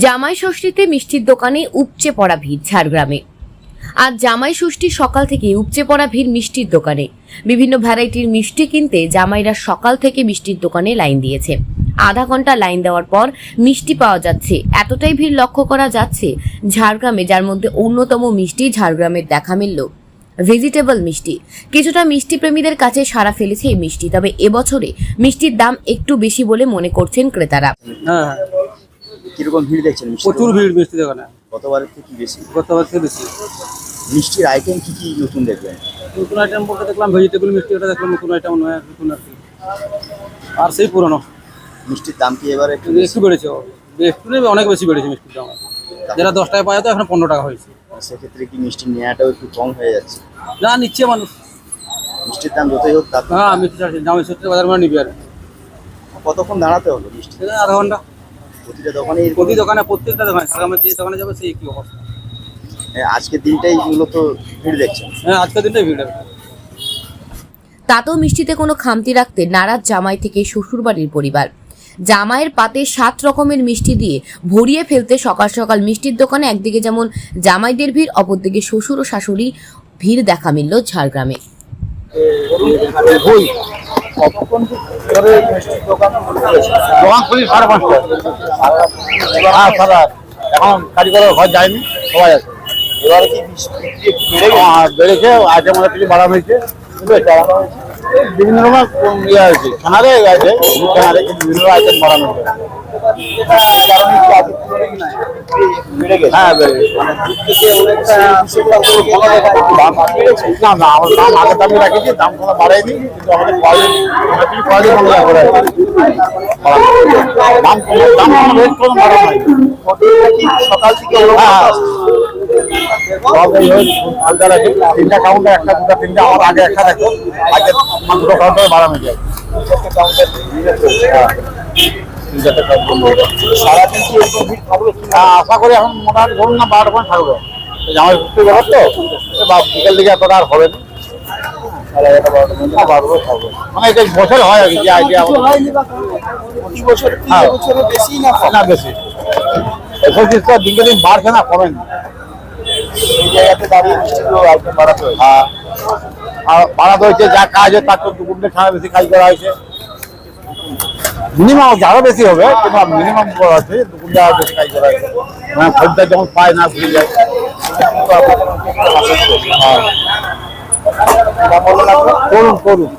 জামাই ষষ্ঠীতে মিষ্টির দোকানে উপচে পড়া ভিড় ঝাড়গ্রামে। আজ জামাই ষষ্ঠীর সকাল থেকে উপচে পড়া ভিড় মিষ্টির দোকানে। বিভিন্ন ভ্যারাইটির মিষ্টি কিনতে জামাইরা সকাল থেকে মিষ্টির দোকানে লাইন দিয়েছে। আধা ঘন্টা লাইন দেওয়ার পর মিষ্টি পাওয়া যাচ্ছে। এতটাই ভিড় লক্ষ্য করা যাচ্ছে ঝাড়গ্রামে, যার মধ্যে অন্যতম মিষ্টি ঝাড়গ্রামের দেখা মিলল ভেজিটেবল মিষ্টি। কিছুটা মিষ্টি প্রেমীদের কাছে সাড়া ফেলেছে এই মিষ্টি, তবে এবছরে মিষ্টির দাম একটু বেশি বলে মনে করছেন ক্রেতারা। কিরকম ভিড় দেখছেন? প্রচুর ভিড় মিষ্টি দোকানে, গতবারের থেকে বেশি। গতবার থেকে বেশি। মিষ্টির আইটেম কি কি নতুন দেখবেন? নতুন আইটেম বলতে দেখলাম ভেজিটেবল মিষ্টি, ওটা দেখলাম নতুন আইটেম নয়, নতুন আর কি। আর সেই পুরনো মিষ্টির দাম কি এবারে একটু একটু বেড়েছে, একটু নেই অনেক বেশি বেড়েছে মিষ্টির দাম। যেটা 10 টাকা পাওয়া যেত এখন 15 টাকা হয়েছে। সেক্ষেত্রে কি মিষ্টি নেওয়াটাও একটু কম হয়ে যাচ্ছে? না, নিচ্ছে মানুষ। মিষ্টির দাম যতই হোক তার হ্যাঁ, মিষ্টি জামাই ষষ্ঠীর বাজার মানে নিবি। আর কতক্ষণ দাঁড়াতে হলো মিষ্টি? আধা ঘন্টা। প্রতিটা দোকানে প্রতি দোকানে, প্রত্যেকটা দোকানে, সারামের যে দোকানে যাবে সেই একই অবস্থা। আজকের দিনটাই মূলত ভিড় দেখছেন? হ্যাঁ, আজকের দিনটাই ভিড় হবে। তাতেও মিষ্টিতে কোনো খামতি রাখতে নারাজ জামাই থেকে শ্বশুরবাড়ির পরিবার। জামাইয়ের পাতে 7 রকমের মিষ্টি দিয়ে ভরিয়ে ফেলতে সকাল সকাল মিষ্টির দোকানে একদিকে যেমন জামাইদের ভিড়, অপরদিকে শ্বশুর ও শাশুড়ি ভিড় দেখা মিলল ঝাড়গ্রামে। দোকান খুলি 5:30। এখন কারিগরের ঘর যায়নি, সবাই আছে। এবারে কি বেড়েছে, আইটেম অনেক কিছু বাড়ানো হয়েছে, বিভিন্ন রকম ইয়ে হয়েছে। খানারে আছে, খানারে বিভিন্ন আইটেম বাড়ানো হয়েছে। হ্যাঁ, বেড়েছে। না না, আমার দাম আগের দামে রাখেছি, দাম কোনো বাড়ায়নি, কিন্তু আমাদের কোয়ালিটি অনেক কিছু কোয়ালিটি মনে করে দাম কোনো রেট কোনো বাড়ানো হয়নি। সকাল থেকে তিনটা কাউন্টার, একটা দুটা তিনটা, আমার আগে একটা থাকতো, আগে দুটো কাউন্টার বাড়ানো যায়। সারাদিন কি এরকম ভিড় থাকবে? আশা করি এখন মোটামুটি ধরুন না 12টা পয়েন্ট থাকবে। জামাই ষষ্ঠীর ব্যাপার তো, বা বিকেল দিকে এতটা আর হবে না, 12টা থাকবে। মানে এটা বছর হয় আর কি, যে আইডিয়া প্রতি বছর বেশি না বেশি। এসব জিনিস তো দিনকে দিন বাড়ছে না, কমে না। এই জায়গাতে দাঁড়িয়ে মিষ্টিগুলো আইটেম বাড়াতে হয়। আর বাড়াতে হয়েছে, যা কাজ হয় তার তো 2 খানা বেশি কাজ করা হয়েছে। মিনিমাম আরো বেশি হবে, কিন্তু মিনিমাম আছে 2 বেশি কাজ করা হয়েছে। মানে খরিদ্দার যখন পায় না, ভুলে যায়। করুন করুন।